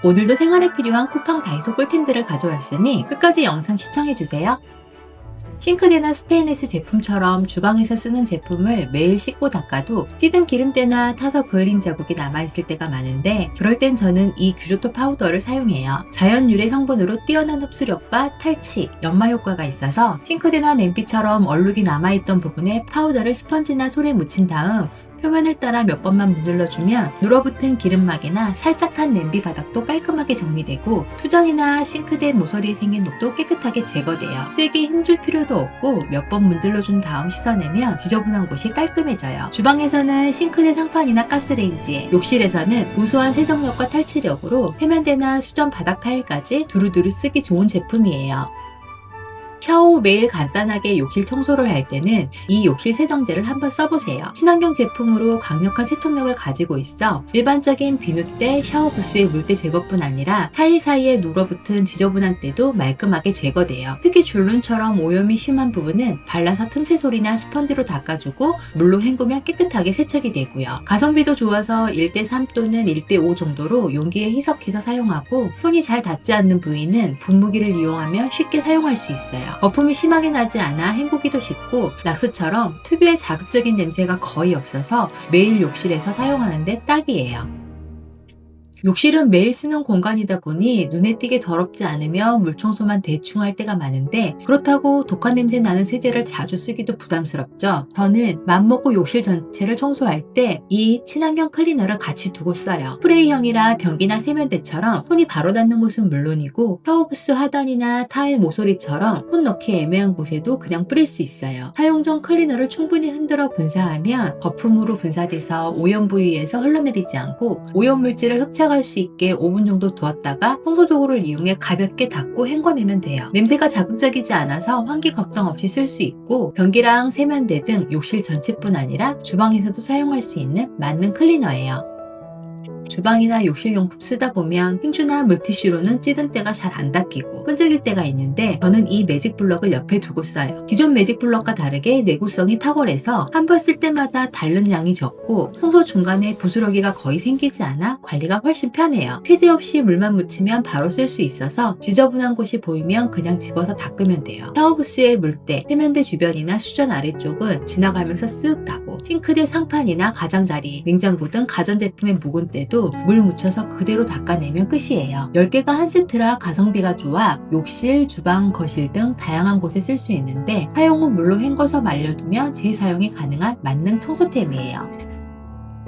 오늘도 생활에 필요한 쿠팡 다이소 꿀템들을 가져왔으니 끝까지 영상 시청해주세요. 싱크대나 스테인리스 제품처럼 주방에서 쓰는 제품을 매일 씻고 닦아도 찌든 기름때나 타서 그을린 자국이 남아있을 때가 많은데, 그럴 땐 저는 이 규조토 파우더를 사용해요. 자연 유래 성분으로 뛰어난 흡수력과 탈취, 연마 효과가 있어서 싱크대나 냄비처럼 얼룩이 남아있던 부분에 파우더를 스펀지나 솔에 묻힌 다음 표면을 따라 몇 번만 문질러주면 눌어붙은 기름막이나 살짝 탄 냄비 바닥도 깔끔하게 정리되고, 수전이나 싱크대 모서리에 생긴 녹도 깨끗하게 제거돼요. 세게 힘줄 필요도 없고 몇 번 문질러준 다음 씻어내면 지저분한 곳이 깔끔해져요. 주방에서는 싱크대 상판이나 가스레인지에, 욕실에서는 우수한 세정력과 탈취력으로 세면대나 수전 바닥 타일까지 두루두루 쓰기 좋은 제품이에요. 샤워 후 매일 간단하게 욕실 청소를 할 때는 이 욕실 세정제를 한번 써보세요. 친환경 제품으로 강력한 세척력을 가지고 있어 일반적인 비누때, 샤워 부스의 물때 제거뿐 아니라 타일 사이에 눌어붙은 지저분한 때도 말끔하게 제거돼요. 특히 줄눈처럼 오염이 심한 부분은 발라서 틈새 솔이나 스펀지로 닦아주고 물로 헹구면 깨끗하게 세척이 되고요. 가성비도 좋아서 1:3 또는 1:5 정도로 용기에 희석해서 사용하고, 손이 잘 닿지 않는 부위는 분무기를 이용하면 쉽게 사용할 수 있어요. 거품이 심하게 나지 않아 헹구기도 쉽고, 락스처럼 특유의 자극적인 냄새가 거의 없어서 매일 욕실에서 사용하는데 딱이에요. 욕실은 매일 쓰는 공간이다 보니 눈에 띄게 더럽지 않으면 물청소만 대충 할 때가 많은데, 그렇다고 독한 냄새 나는 세제를 자주 쓰기도 부담스럽죠. 저는 맘먹고 욕실 전체를 청소할 때 이 친환경 클리너를 같이 두고 써요. 스프레이형이라 변기나 세면대처럼 손이 바로 닿는 곳은 물론이고, 샤워부스 하단이나 타일 모서리처럼 손 넣기 애매한 곳에도 그냥 뿌릴 수 있어요. 사용 전 클리너를 충분히 흔들어 분사하면 거품으로 분사돼서 오염 부위에서 흘러내리지 않고, 오염 물질을 흡착할 수 있게 5분 정도 두었다가 청소도구를 이용해 가볍게 닦고 헹궈내면 돼요. 냄새가 자극적이지 않아서 환기 걱정 없이 쓸 수 있고, 변기랑 세면대 등 욕실 전체뿐 아니라 주방에서도 사용할 수 있는 맞는 클리너예요. 주방이나 욕실 용품 쓰다 보면 hin주나 물티슈로는 찌든 때가 잘 안 닦이고 끈적일 때가 있는데, 저는 이 매직 블럭을 옆에 두고 써요. 기존 매직 블럭과 다르게 내구성이 탁월해서 한 번 쓸 때마다 닳는 양이 적고, 청소 중간에 부스러기가 거의 생기지 않아 관리가 훨씬 편해요. 세제 없이 물만 묻히면 바로 쓸 수 있어서 지저분한 곳이 보이면 그냥 집어서 닦으면 돼요. 샤워부스의 물때, 세면대 주변이나 수전 아래쪽은 지나가면서 쓱 닦고, 싱크대 상판이나 가장자리, 냉장고 등 가전제품의 묵은 때도 물 묻혀서 그대로 닦아내면 끝이에요. 10개가 한 세트라 가성비가 좋아 욕실, 주방, 거실 등 다양한 곳에 쓸 수 있는데, 사용 후 물로 헹궈서 말려두면 재사용이 가능한 만능 청소템이에요.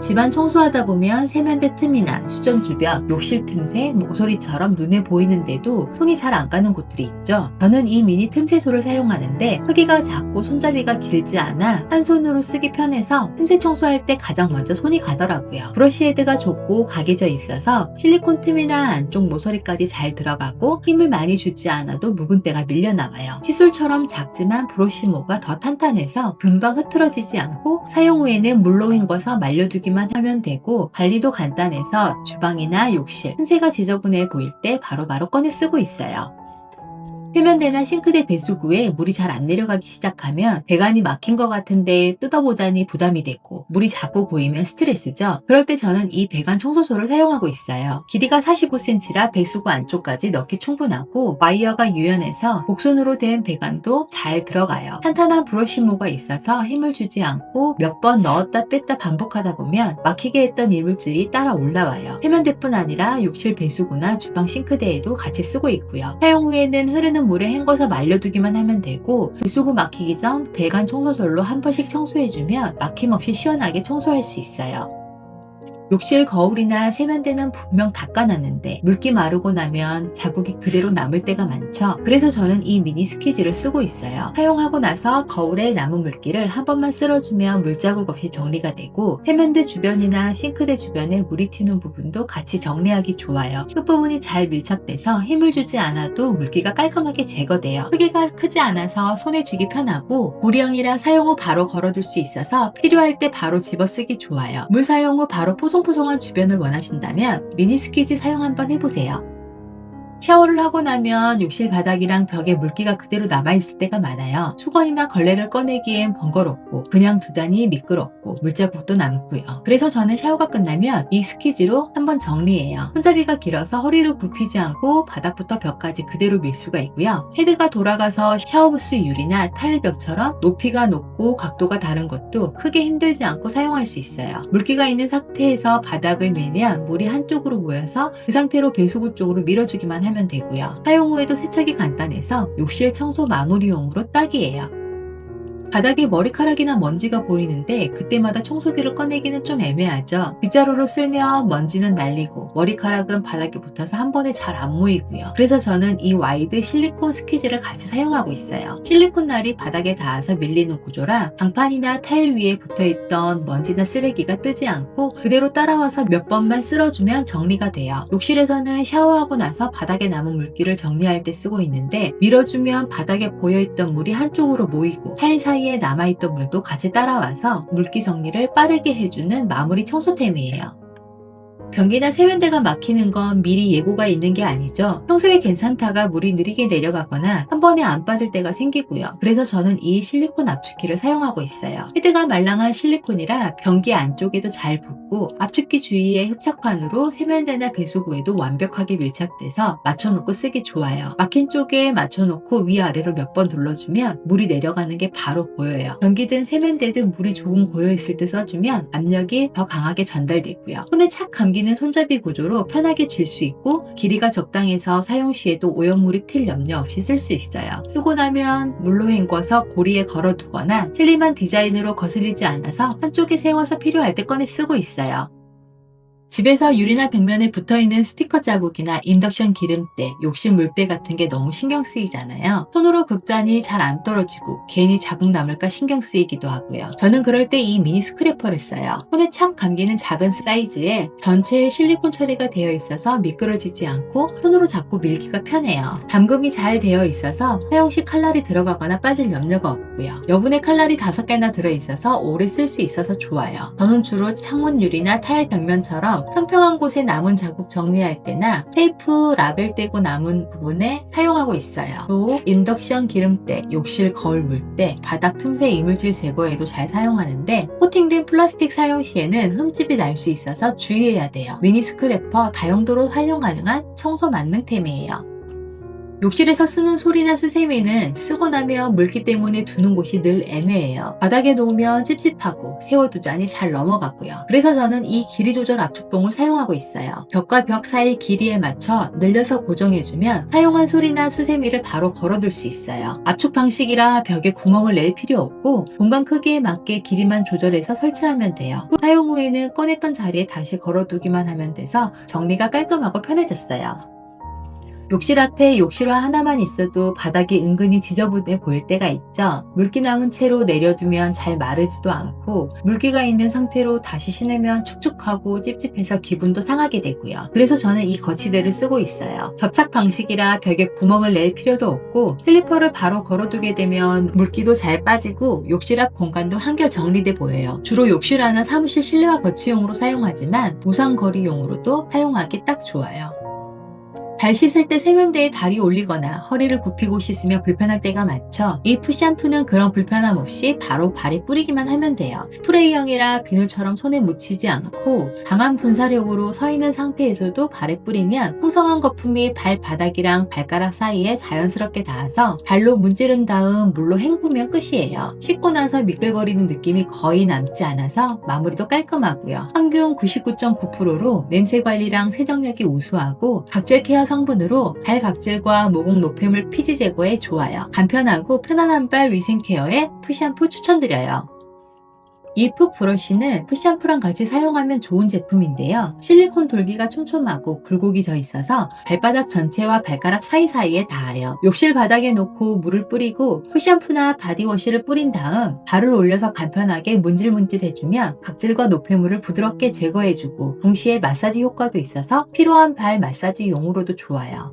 집안 청소하다 보면 세면대 틈이나 수전 주변, 욕실 틈새, 모서리처럼 눈에 보이는데도 손이 잘 안 가는 곳들이 있죠. 저는 이 미니 틈새소를 사용하는데, 크기가 작고 손잡이가 길지 않아 한 손으로 쓰기 편해서 틈새 청소할 때 가장 먼저 손이 가더라고요. 브러쉬 헤드가 좁고 각이져 있어서 실리콘 틈이나 안쪽 모서리까지 잘 들어가고, 힘을 많이 주지 않아도 묵은 때가 밀려 나와요. 칫솔처럼 작지만 브러쉬모가 더 탄탄해서 금방 흐트러지지 않고, 사용 후에는 물로 헹궈서 말려두기 만 하면 되고, 관리도 간단해서 주방이나 욕실, 틈새가 지저분해 보일 때 바로바로 꺼내 쓰고 있어요. 세면대나 싱크대 배수구에 물이 잘 안 내려가기 시작하면 배관이 막힌 것 같은데 뜯어보자니 부담이 되고, 물이 자꾸 고이면 스트레스죠. 그럴 때 저는 이 배관 청소소를 사용하고 있어요. 길이가 45cm라 배수구 안쪽까지 넣기 충분하고, 와이어가 유연해서 곡선으로 된 배관도 잘 들어가요. 탄탄한 브러쉬모가 있어서 힘을 주지 않고 몇 번 넣었다 뺐다 반복하다 보면 막히게 했던 이물질이 따라 올라와요. 세면대뿐 아니라 욕실 배수구나 주방 싱크대에도 같이 쓰고 있고요. 사용 후에는 흐르는 물에 헹궈서 말려두기만 하면 되고, 배수구 막히기 전 배관 청소솔로 한 번씩 청소해주면 막힘없이 시원하게 청소할 수 있어요. 욕실 거울이나 세면대는 분명 닦아놨는데 물기 마르고 나면 자국이 그대로 남을 때가 많죠. 그래서 저는 이 미니 스키즈를 쓰고 있어요. 사용하고 나서 거울에 남은 물기를 한 번만 쓸어주면 물자국 없이 정리가 되고, 세면대 주변이나 싱크대 주변에 물이 튀는 부분도 같이 정리하기 좋아요. 끝부분이 잘 밀착돼서 힘을 주지 않아도 물기가 깔끔하게 제거돼요. 크기가 크지 않아서 손에 쥐기 편하고, 물이형이라 사용 후 바로 걸어둘 수 있어서 필요할 때 바로 집어쓰기 좋아요. 물 사용 후 바로 포송포송한 주변을 원하신다면 미니 스키즈 사용 한번 해보세요. 샤워를 하고 나면 욕실 바닥이랑 벽에 물기가 그대로 남아있을 때가 많아요. 수건이나 걸레를 꺼내기엔 번거롭고 그냥 두다니 미끄럽고 물자국도 남고요. 그래서 저는 샤워가 끝나면 이 스퀴즈로 한번 정리해요. 손잡이가 길어서 허리를 굽히지 않고 바닥부터 벽까지 그대로 밀 수가 있고요. 헤드가 돌아가서 샤워부스 유리나 타일벽처럼 높이가 높고 각도가 다른 것도 크게 힘들지 않고 사용할 수 있어요. 물기가 있는 상태에서 바닥을 밀면 물이 한쪽으로 모여서 그 상태로 배수구 쪽으로 밀어주기만 하면 되고요. 사용 후에도 세척이 간단해서 욕실 청소 마무리용으로 딱이에요. 바닥에 머리카락이나 먼지가 보이는데 그때마다 청소기를 꺼내기는 좀 애매하죠. 빗자루로 쓸면 먼지는 날리고 머리카락은 바닥에 붙어서 한 번에 잘 안 모이고요. 그래서 저는 이 와이드 실리콘 스퀴즈를 같이 사용하고 있어요. 실리콘 날이 바닥에 닿아서 밀리는 구조라 장판이나 타일 위에 붙어있던 먼지나 쓰레기가 뜨지 않고 그대로 따라와서 몇 번만 쓸어주면 정리가 돼요. 욕실에서는 샤워하고 나서 바닥에 남은 물기를 정리할 때 쓰고 있는데 밀어주면 바닥에 고여있던 물이 한쪽으로 모이고 타일 사이에 남아있던 물도 같이 따라와서 물기 정리를 빠르게 해주는 마무리 청소템이에요. 변기나 세면대가 막히는 건 미리 예고가 있는 게 아니죠. 평소에 괜찮다가 물이 느리게 내려가거나 한 번에 안 빠질 때가 생기고요. 그래서 저는 이 실리콘 압축기를 사용하고 있어요. 헤드가 말랑한 실리콘이라 변기 안쪽에도 잘 붙고 압축기 주위에 흡착판으로 세면대나 배수구에도 완벽하게 밀착돼서 맞춰놓고 쓰기 좋아요. 막힌 쪽에 맞춰놓고 위아래로 몇 번 눌러주면 물이 내려가는 게 바로 보여요. 변기든 세면대든 물이 조금 고여있을 때 써주면 압력이 더 강하게 전달되고요. 손에 착 감기는 손잡이 구조로 편하게 쥘 수 있고 길이가 적당해서 사용 시에도 오염물이 튈 염려 없이 쓸 수 있어요. 쓰고 나면 물로 헹궈서 고리에 걸어두거나 슬림한 디자인으로 거슬리지 않아서 한쪽에 세워서 필요할 때 꺼내 쓰고 있어요. 집에서 유리나 벽면에 붙어있는 스티커 자국이나 인덕션 기름때, 욕실 물때 같은 게 너무 신경 쓰이잖아요. 손으로 긁자니 잘 안 떨어지고 괜히 자국 남을까 신경 쓰이기도 하고요. 저는 그럴 때 이 미니 스크래퍼를 써요. 손에 착 감기는 작은 사이즈에 전체에 실리콘 처리가 되어 있어서 미끄러지지 않고 손으로 잡고 밀기가 편해요. 잠금이 잘 되어 있어서 사용 시 칼날이 들어가거나 빠질 염려가 없고요. 여분의 칼날이 5개나 들어있어서 오래 쓸 수 있어서 좋아요. 저는 주로 창문 유리나 타일 벽면처럼 평평한 곳에 남은 자국 정리할 때나 테이프, 라벨 떼고 남은 부분에 사용하고 있어요. 또 인덕션 기름때, 욕실 거울 물때, 바닥 틈새 이물질 제거에도 잘 사용하는데 코팅된 플라스틱 사용 시에는 흠집이 날 수 있어서 주의해야 돼요. 미니 스크래퍼 다용도로 활용 가능한 청소 만능템이에요. 욕실에서 쓰는 솔이나 수세미는 쓰고 나면 물기 때문에 두는 곳이 늘 애매해요. 바닥에 놓으면 찝찝하고 세워두자니 잘 넘어가고요. 그래서 저는 이 길이 조절 압축봉을 사용하고 있어요. 벽과 벽 사이 길이에 맞춰 늘려서 고정해주면 사용한 솔이나 수세미를 바로 걸어둘 수 있어요. 압축 방식이라 벽에 구멍을 낼 필요 없고 공간 크기에 맞게 길이만 조절해서 설치하면 돼요. 사용 후에는 꺼냈던 자리에 다시 걸어두기만 하면 돼서 정리가 깔끔하고 편해졌어요. 욕실 앞에 욕실화 하나만 있어도 바닥이 은근히 지저분해 보일 때가 있죠. 물기 남은 채로 내려두면 잘 마르지도 않고 물기가 있는 상태로 다시 신으면 축축하고 찝찝해서 기분도 상하게 되고요. 그래서 저는 이 거치대를 쓰고 있어요. 접착 방식이라 벽에 구멍을 낼 필요도 없고 슬리퍼를 바로 걸어두게 되면 물기도 잘 빠지고 욕실 앞 공간도 한결 정리돼 보여요. 주로 욕실화나 사무실 실내화 거치용으로 사용하지만 도상거리용으로도 사용하기 딱 좋아요. 발 씻을 때 세면대에 다리 올리거나 허리를 굽히고 씻으면 불편할 때가 많죠. 이 푸샴푸는 그런 불편함 없이 바로 발에 뿌리기만 하면 돼요. 스프레이형이라 비누처럼 손에 묻히지 않고 강한 분사력으로 서 있는 상태에서도 발에 뿌리면 풍성한 거품이 발바닥이랑 발가락 사이에 자연스럽게 닿아서 발로 문지른 다음 물로 헹구면 끝이에요. 씻고 나서 미끌거리는 느낌이 거의 남지 않아서 마무리도 깔끔하고요. 항균 99.9%로 냄새 관리랑 세정력이 우수하고 각질 케어 성분으로 발 각질과 모공 노폐물 피지 제거에 좋아요. 간편하고 편안한 발 위생 케어에 푸샴푸 추천드려요. 이 풋 브러쉬는 푸샴푸랑 같이 사용하면 좋은 제품인데요. 실리콘 돌기가 촘촘하고 굴곡이 져 있어서 발바닥 전체와 발가락 사이사이에 닿아요. 욕실 바닥에 놓고 물을 뿌리고 푸샴푸나 바디워시를 뿌린 다음 발을 올려서 간편하게 문질문질해주면 각질과 노폐물을 부드럽게 제거해주고 동시에 마사지 효과도 있어서 필요한 발 마사지용으로도 좋아요.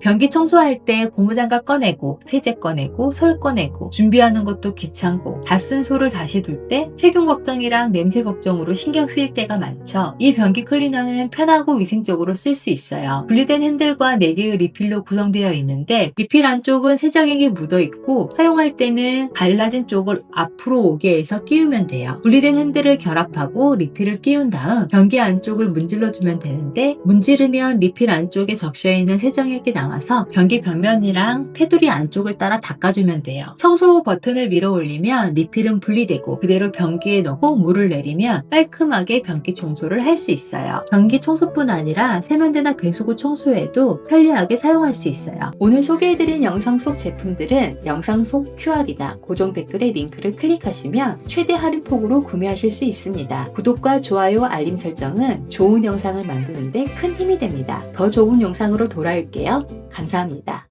변기 청소할 때 고무장갑 꺼내고 세제 꺼내고 솔 꺼내고 준비하는 것도 귀찮고 다 쓴 솔을 다시 둘 때 세균 걱정이랑 냄새 걱정으로 신경 쓰일 때가 많죠. 이 변기 클리너는 편하고 위생적으로 쓸 수 있어요. 분리된 핸들과 4개의 리필로 구성되어 있는데 리필 안쪽은 세정액이 묻어 있고 사용할 때는 갈라진 쪽을 앞으로 오게 해서 끼우면 돼요. 분리된 핸들을 결합하고 리필을 끼운 다음 변기 안쪽을 문질러 주면 되는데 문지르면 리필 안쪽에 적셔 있는 세정액이 남아서 변기 벽면이랑 테두리 안쪽을 따라 닦아주면 돼요. 청소 후 버튼을 밀어 올리면 리필은 분리되고 그대로 변기에 넣고 물을 내리면 깔끔하게 변기 청소를 할 수 있어요. 변기 청소뿐 아니라 세면대나 배수구 청소에도 편리하게 사용할 수 있어요. 오늘 소개해드린 영상 속 제품들은 영상 속 QR이나 고정 댓글의 링크를 클릭하시면 최대 할인폭으로 구매하실 수 있습니다. 구독과 좋아요, 알림 설정은 좋은 영상을 만드는데 큰 힘이 됩니다. 더 좋은 영상으로 돌아올게요. 감사합니다.